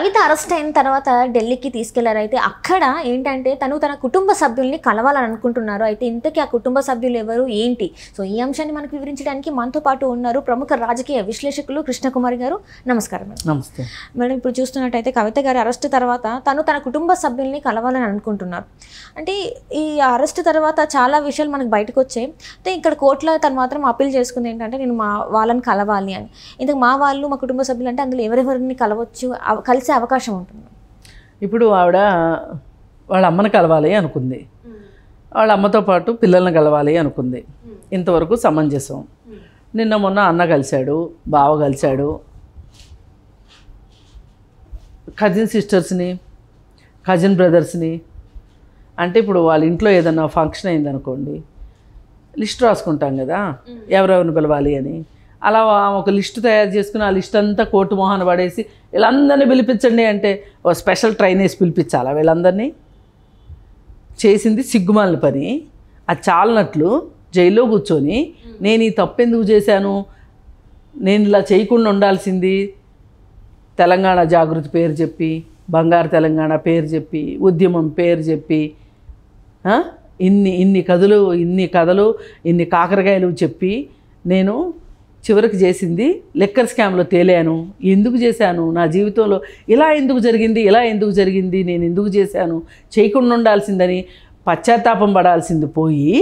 కవిత arrest అయిన తర్వాత ఢిల్లీకి తీసుకెళ్లారు. అయితే అక్కడ ఏంటంటే తన కుటుంబ సభ్యుల్ని కలవాలని అనుకుంటున్నారు. అయితే ఇంతకీ ఆ కుటుంబ సభ్యులు ఎవరు ఏంటి? సో ఈ అంశాన్ని మనకు వివరించడానికి మనతో పాటు ఉన్నారు ప్రముఖ రాజకీయ విశ్లేషకులు కృష్ణకుమారి గారు. నమస్కారం మేడం. నమస్తే మేడం. ఇప్పుడు చూస్తున్నట్టయితే కవిత గారి అరెస్ట్ తర్వాత తన కుటుంబ సభ్యుల్ని కలవాలని అనుకుంటున్నారు. అంటే ఈ అరెస్ట్ తర్వాత చాలా విషయాలు మనకు బయటకు వచ్చాయి. అయితే ఇక్కడ కోర్టులో తను మాత్రం అప్పీల్ చేసుకుంది ఏంటంటే నేను వాళ్ళని కలవాలి అని. ఇంతకు మా కుటుంబ సభ్యులు అంటే అందులో ఎవరెవరిని కలవచ్చు, కలిసే అవకాశం ఉంటుంది? ఇప్పుడు ఆవిడ వాళ్ళ అమ్మని కలవాలి అనుకుంది, వాళ్ళ అమ్మతో పాటు పిల్లల్ని కలవాలి అనుకుంది. ఇంతవరకు సమంజసం. నిన్న మొన్న అన్న కలిశాడు, బావ కలిశాడు, కజిన్ సిస్టర్స్ని, కజిన్ బ్రదర్స్ని. అంటే ఇప్పుడు వాళ్ళ ఇంట్లో ఏదన్నా ఫంక్షన్ అయిందనుకోండి, లిస్ట్ రాసుకుంటాం కదా ఎవరెవరిని పిలవాలి అని. అలా ఒక లిస్టు తయారు చేసుకుని ఆ లిస్ట్ అంతా కోర్టు మొహాన పడేసి వీళ్ళందరినీ పిలిపించండి అంటే ఓ స్పెషల్ ట్రైన్ వేసి పిలిపించాలా? వీళ్ళందరినీ చేసింది సిగ్గుమాలిన పని. అది చాలనట్లు జైల్లో కూర్చొని నేను ఈ తప్పు ఎందుకు చేశాను, నేను ఇలా చేయకుండా ఉండాల్సింది, తెలంగాణ జాగృతి పేరు చెప్పి, బంగారు తెలంగాణ పేరు చెప్పి, ఉద్యమం పేరు చెప్పి, ఇన్ని కథలు ఇన్ని కాకరకాయలు చెప్పి నేను చివరికి చేసింది లిక్కర్ స్కామ్లో తేలాను. ఎందుకు చేశాను, నా జీవితంలో ఇలా ఎందుకు జరిగింది, నేను ఎందుకు చేశాను, చేయకుండా ఉండాల్సిందని పశ్చాత్తాపం పడాల్సింది పోయి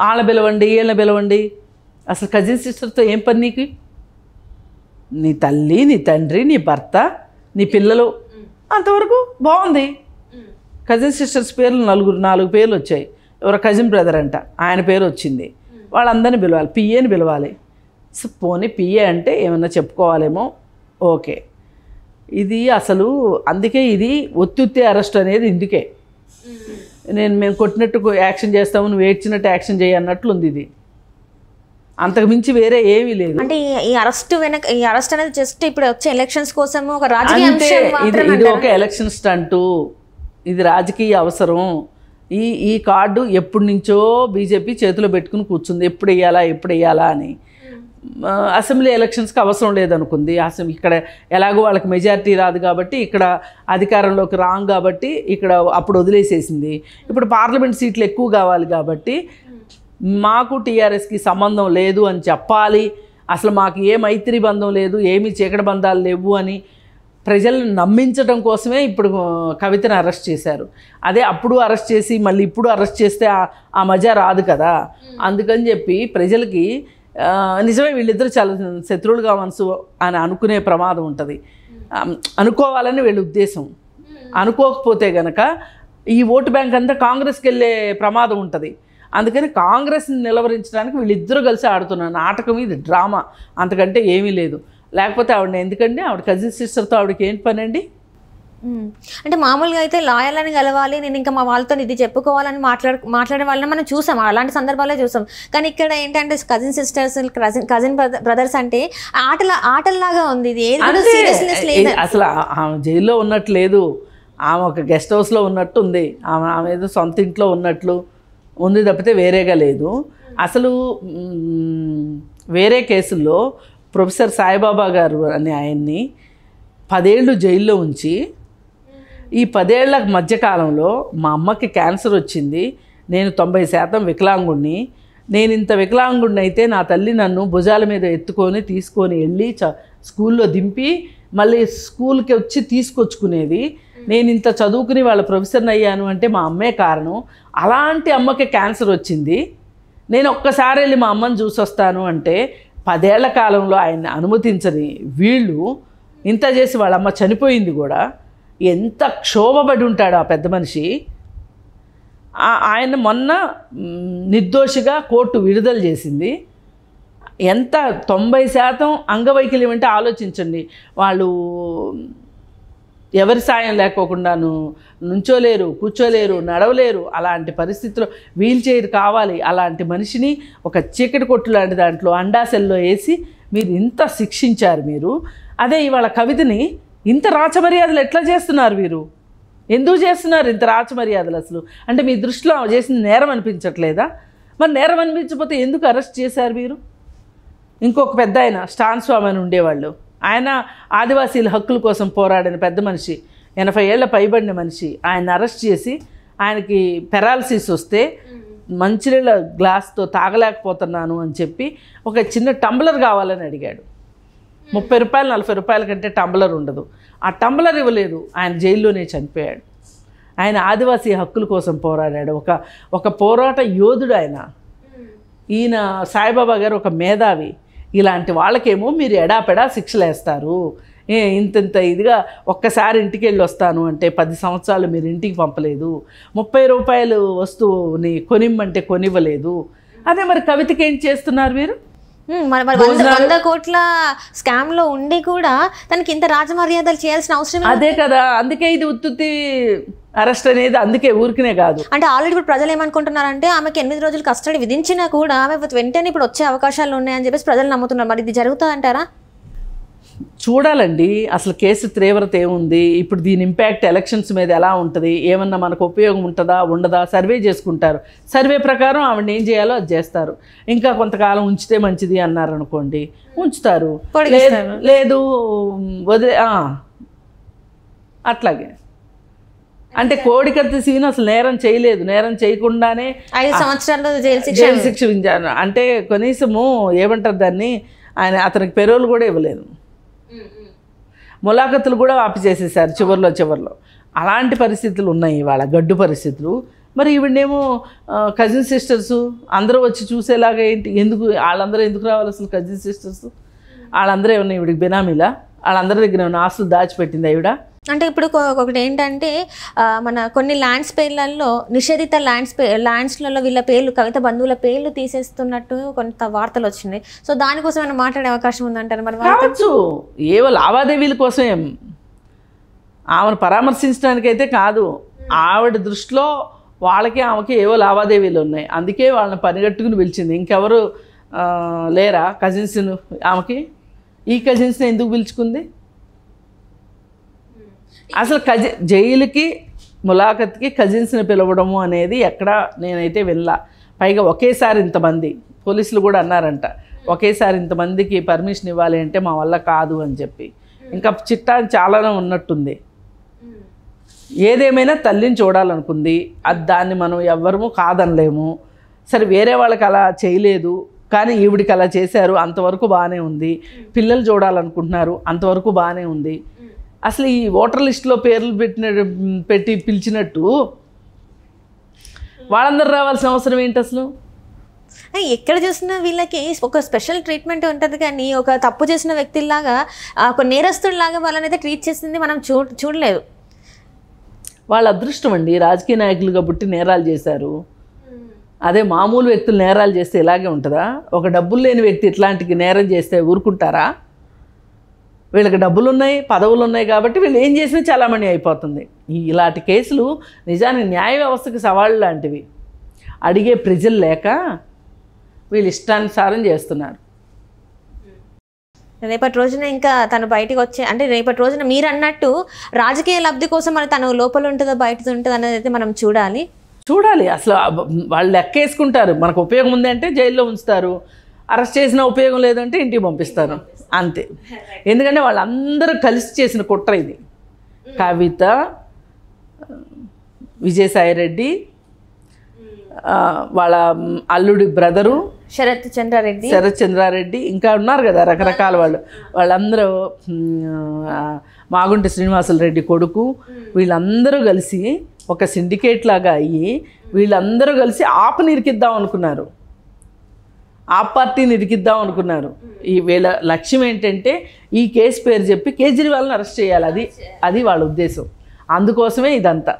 వాళ్ళ పిలవండి వీళ్ళ పిలవండి. అసలు కజిన్ సిస్టర్తో ఏం పని నీకు? నీ తల్లి, నీ తండ్రి, నీ భర్త, నీ పిల్లలు, అంతవరకు బాగుంది. కజిన్ సిస్టర్స్ పేర్లు 4 పేర్లు వచ్చాయి. ఎవరో కజిన్ బ్రదర్ అంట, ఆయన పేరు వచ్చింది. వాళ్ళందరినీ పిలవాలి, పిఏని పిలవాలి. సో పోనీ పిఏ అంటే ఏమన్నా చెప్పుకోవాలేమో, ఓకే. ఇది అసలు అందుకే ఇది ఒత్తుత్తే అరెస్ట్ అనేది ఇందుకే. మేము కొట్టినట్టు యాక్షన్ చేస్తాము, నువ్వు ఏడ్చినట్టు యాక్షన్ చేయన్నట్లు ఉంది. ఇది అంతకుమించి వేరే ఏమీ లేదు. అంటే ఈ అరెస్ట్ అనేది జస్ట్ ఇప్పుడు వచ్చే ఎలక్షన్స్ కోసం ఒక రాజకీయ ఇది ఒక ఎలక్షన్ స్టంటు, ఇది రాజకీయ అవసరం. ఈ కార్డు ఎప్పటి నుంచో బీజేపీ చేతిలో పెట్టుకుని కూర్చుంది, ఎప్పుడు వేయాలా అని. అసెంబ్లీ ఎలక్షన్స్కి అవసరం లేదనుకుంది. ఇక్కడ ఎలాగో వాళ్ళకి మెజారిటీ రాదు కాబట్టి, ఇక్కడ అధికారంలోకి రాం కాబట్టి ఇక్కడ అప్పుడు వదిలేసేసింది. ఇప్పుడు పార్లమెంట్ సీట్లు ఎక్కువ కావాలి కాబట్టి మాకు టీఆర్ఎస్కి సంబంధం లేదు అని చెప్పాలి, అసలు మాకు ఏ మైత్రి బంధం లేదు, ఏమీ చీకటి బంధాలు లేవు అని ప్రజలను నమ్మించడం కోసమే ఇప్పుడు కవితను అరెస్ట్ చేశారు. అదే అప్పుడు అరెస్ట్ చేసి మళ్ళీ ఇప్పుడు అరెస్ట్ చేస్తే ఆ మజా రాదు కదా. అందుకని చెప్పి ప్రజలకి నిజమే వీళ్ళిద్దరూ చాలా శత్రువులుగా మనసు అని అనుకునే ప్రమాదం ఉంటుంది. అనుకోవాలని వీళ్ళ ఉద్దేశం. అనుకోకపోతే గనక ఈ ఓటు బ్యాంక్ అంతా కాంగ్రెస్కి వెళ్ళే ప్రమాదం ఉంటుంది. అందుకని కాంగ్రెస్ని నిలవరించడానికి వీళ్ళిద్దరూ కలిసి ఆడుతున్నారు నాటకం. ఇది డ్రామా, అంతకంటే ఏమీ లేదు. లేకపోతే ఎందుకండి ఆవిడ కజిన్ సిస్టర్తో ఆవిడకి ఏంటి పని అండి? అంటే మామూలుగా అయితే లాయర్లని కలవాలి, నేను ఇంకా మా వాళ్ళతో ఇది చెప్పుకోవాలని మాట్లాడే వాళ్ళని మనం చూసాం, అలాంటి సందర్భాలే చూసాం. కానీ ఇక్కడ ఏంటంటే కజిన్ సిస్టర్స్, కజిన్ బ్రదర్స్ అంటే ఆటల్లాగా ఉంది. ఇది అసలు ఆమె జైల్లో ఉన్నట్టు లేదు, ఆమె ఒక గెస్ట్ హౌస్లో ఉన్నట్టు ఉంది, ఆమె ఏదో సొంత ఇంట్లో ఉన్నట్లు ఉంది తప్పితే వేరేగా లేదు. అసలు వేరే కేసుల్లో ప్రొఫెసర్ సాయిబాబా గారు అని ఆయన్ని 10 ఏళ్ళు జైల్లో ఉంచి, ఈ 10 ఏళ్ల మధ్యకాలంలో మా అమ్మకి క్యాన్సర్ వచ్చింది, నేను 90% వికలాంగుణ్ణి, నేను ఇంత వికలాంగుణ్ణి అయితే నా తల్లి నన్ను భుజాల మీద తీసుకొని వెళ్ళి స్కూల్లో దింపి మళ్ళీ స్కూల్కి వచ్చి తీసుకొచ్చుకునేది, నేను ఇంత చదువుకుని వాళ్ళ ప్రొఫెసర్ని అయ్యాను అంటే మా అమ్మే కారణం. అలాంటి అమ్మకి క్యాన్సర్ వచ్చింది, నేను ఒక్కసారి వెళ్ళి మా అమ్మని చూసొస్తాను అంటే 10 ఏళ్ల కాలంలో ఆయన్ని అనుమతించని వీళ్ళు ఇంత చేసి వాళ్ళ అమ్మ చనిపోయింది కూడా. ఎంత క్షోభపడి ఉంటాడు ఆ పెద్ద మనిషి. ఆయన మొన్న నిర్దోషిగా కోర్టు విడుదల చేసింది. ఎంత 90% అంగవైకల్యం అంటే ఆలోచించండి. వాళ్ళు ఎవరి సాయం లేకోకుండాను నుంచోలేరు, కూర్చోలేరు, నడవలేరు. అలాంటి పరిస్థితిలో వీల్ చైర్ కావాలి. అలాంటి మనిషిని ఒక చీకటి కొట్టు లాంటి దాంట్లో అండాసెల్లో వేసి మీరు ఇంత శిక్షించారు మీరు. అదే ఇవాళ కవితని ఇంత రాచమర్యాదలు ఎట్లా చేస్తున్నారు వీరు? ఎందుకు చేస్తున్నారు ఇంత రాచమర్యాదలు? అసలు అంటే మీ దృష్టిలో చేసిన నేరం అనిపించట్లేదా? మరి నేరం అనిపించకపోతే ఎందుకు అరెస్ట్ చేశారు మీరు? ఇంకొక పెద్ద ఆయన స్టాన్ స్వామి అని ఉండేవాళ్ళు, ఆయన ఆదివాసీల హక్కుల కోసం పోరాడిన పెద్ద మనిషి, 80 ఏళ్ల పైబడిన మనిషి. ఆయన అరెస్ట్ చేసి ఆయనకి పెరాలసిస్ వస్తే మంచినీళ్ళ గ్లాస్తో తాగలేకపోతున్నాను అని చెప్పి ఒక చిన్న టంబ్లర్ కావాలని అడిగాడు. 30 రూపాయలు 40 రూపాయల కంటే టంబ్లర్ ఉండదు. ఆ టంబ్లర్ ఇవ్వలేదు, ఆయన జైల్లోనే చనిపోయాడు. ఆయన ఆదివాసీ హక్కుల కోసం పోరాడాడు, ఒక పోరాట యోధుడు ఆయన. ఈయన సాయిబాబా గారు ఒక మేధావి. ఇలాంటి వాళ్ళకేమో మీరు ఎడాపెడా శిక్షలు వేస్తారు. ఇంత ఇదిగా ఒక్కసారి ఇంటికి వెళ్ళి వస్తాను అంటే 10 సంవత్సరాలు మీరు ఇంటికి పంపలేదు, 30 రూపాయలు వస్తువుని కొనిమ్మంటే కొనివ్వలేదు. అదే మరి కవితకి ఏం చేస్తున్నారు మీరు? 100 కోట్ల స్కామ్ లో ఉండి కూడా తనకి ఇంత రాజమర్యాదలు చేయాల్సిన అవసరం అదే కదా. అందుకే ఇది ఉత్తుత్తి అరెస్ట్ అనేది, అందుకే ఊరికనే కాదు. అంటే ఆల్రెడీ ఇప్పుడు ప్రజలు ఏమనుకుంటున్నారంటే ఆమెకి 8 రోజులు కస్టడీ విధించినా కూడా ఆమె వెంటనే ఇప్పుడు వచ్చే అవకాశాలు ఉన్నాయని చెప్పేసి ప్రజలు నమ్ముతున్నారు. మరి ఇది జరుగుతుందంటారా? చూడాలండి అసలు కేసు తీవ్రత ఏముంది, ఇప్పుడు దీని ఇంపాక్ట్ ఎలక్షన్స్ మీద ఎలా ఉంటుంది, ఏమన్నా మనకు ఉపయోగం ఉంటుందా ఉండదా సర్వే చేసుకుంటారు. సర్వే ప్రకారం ఆవిడని ఏం చేయాలో అది చేస్తారు. ఇంకా కొంతకాలం ఉంచితే మంచిది అన్నారు అనుకోండి, ఉంచుతారు. లేదు వదిలే అట్లాగే. అంటే కోడికత్తి సీన్ అసలు నేరం చేయలేదు, నేరం చేయకుండానే 5 సంవత్సరాలు జైలు శిక్ష విధించారు. అంటే కనీసము ఏమంటారు దాన్ని, అతనికి పెరోల్ కూడా ఇవ్వలేదు, ములాఖతులు కూడా ఆపి చేసేసారు చివర్లో. అలాంటి పరిస్థితులు ఉన్నాయి వాళ్ళ గడ్డు పరిస్థితులు. మరి ఈవిడేమో కజిన్ సిస్టర్స్ అందరూ వచ్చి చూసేలాగా ఏంటి, వాళ్ళందరూ ఎందుకు రావాలి అసలు? కజిన్ సిస్టర్స్ వాళ్ళందరూ ఏమన్నా ఈవిడికి బినామీలా? వాళ్ళందరి దగ్గర ఏమన్నా ఆస్తులు దాచిపెట్టింది ఆవిడ? అంటే ఇప్పుడు ఒకటి ఏంటంటే మన కొన్ని ల్యాండ్స్ పేర్లలో నిషేధిత ల్యాండ్స్లలో వీళ్ళ పేర్లు, కవిత బంధువుల పేర్లు తీసేస్తున్నట్టు కొంత వార్తలు వచ్చినాయి. సో దానికోసం ఏమైనా మాట్లాడే అవకాశం ఉందంటారు? మరి కావచ్చు, ఏవో లావాదేవీల కోసమే, ఆమెను పరామర్శించడానికైతే కాదు. ఆవిడ దృష్టిలో వాళ్ళకి ఆమెకి ఏవో లావాదేవీలు ఉన్నాయి, అందుకే వాళ్ళని పనిగట్టుకుని పిలిచింది. ఇంకెవరు లేరా కజిన్స్ ఆమెకి? ఈ కజిన్స్ని ఎందుకు పిలుచుకుంది అసలు? జైలుకి ములాఖత్కి కజిన్స్ని పిలవడము అనేది ఎక్కడా నేనైతే వినలా. పైగా ఒకేసారి ఇంతమంది, పోలీసులు కూడా అన్నారంట, ఒకేసారి ఇంతమందికి పర్మిషన్ ఇవ్వాలి అంటే మా వల్ల కాదు అని చెప్పి. ఇంకా చిట్టా చాలానే ఉన్నట్టుంది. ఏదేమైనా తల్లిని చూడాలనుకుంది, దాన్ని మనం ఎవ్వరము కాదనలేము. సరే వేరే వాళ్ళకి అలా చేయలేదు, కానీ ఈవిడికి అలా చేశారు, అంతవరకు బాగానే ఉంది. పిల్లలు చూడాలనుకుంటున్నారు, అంతవరకు బాగానే ఉంది. అసలు ఈ ఓటర్ లిస్టులో పేర్లు పెట్టి పిలిచినట్టు వాళ్ళందరూ రావాల్సిన అవసరం ఏంటి అసలు? ఎక్కడ చూసినా వీళ్ళకి ఒక స్పెషల్ ట్రీట్మెంట్ ఉంటుంది, కానీ ఒక తప్పు చేసిన వ్యక్తిలాగా, ఒక నేరస్తుడిలాగా వాళ్ళనైతే ట్రీట్ చేసింది మనం చూడలేదు. వాళ్ళ అదృష్టం అండి, రాజకీయ నాయకులుగా పుట్టి నేరాలు చేశారు. అదే మామూలు వ్యక్తులు నేరాలు చేస్తే ఇలాగే ఉంటుందా? ఒక డబ్బులు లేని వ్యక్తి ఇట్లాంటికి నేరం చేస్తే ఊరుకుంటారా? వీళ్ళకి డబ్బులు ఉన్నాయి, పదవులు ఉన్నాయి కాబట్టి వీళ్ళు ఏం చేసినా చాలామంది అయిపోతుంది. ఇలాంటి కేసులు నిజానికి న్యాయ వ్యవస్థకి సవాళ్ళు లాంటివి. అడిగే ప్రజలు లేక వీళ్ళు ఇష్టానుసారం చేస్తున్నారు. రేపటి రోజున ఇంకా తను బయటకు వచ్చే, అంటే రేపటి రోజున మీరు అన్నట్టు రాజకీయ లబ్ధి కోసం మరి తను లోపల ఉంటుందో బయట ఉంటుందో అనేది అయితే మనం చూడాలి. అసలు వాళ్ళు లెక్క వేసుకుంటారు, మనకు ఉపయోగం ఉంది అంటే జైల్లో ఉంచుతారు, అరెస్ట్ చేసిన ఉపయోగం లేదంటే ఇంటికి పంపిస్తారు, అంతే. ఎందుకంటే వాళ్ళందరూ కలిసి చేసిన కుట్ర ఇది. కవిత, విజయసాయిరెడ్డి, వాళ్ళ అల్లుడి బ్రదరు శరత్ చంద్రారెడ్డి, ఇంకా ఉన్నారు కదా రకరకాల వాళ్ళందరూ, మాగుంటి శ్రీనివాసులు రెడ్డి కొడుకు, వీళ్ళందరూ కలిసి ఒక సిండికేట్ లాగా అయ్యి వీళ్ళందరూ కలిసి ఆప్ని ఇరికిద్దాం అనుకున్నారు, పార్టీని ఇరికిద్దాం అనుకున్నారు. ఈ వీళ్ళ లక్ష్యం ఏంటంటే ఈ కేసు పేరు చెప్పి కేజ్రీవాల్ని అరెస్ట్ చేయాలి, అది వాళ్ళ ఉద్దేశం. అందుకోసమే ఇదంతా.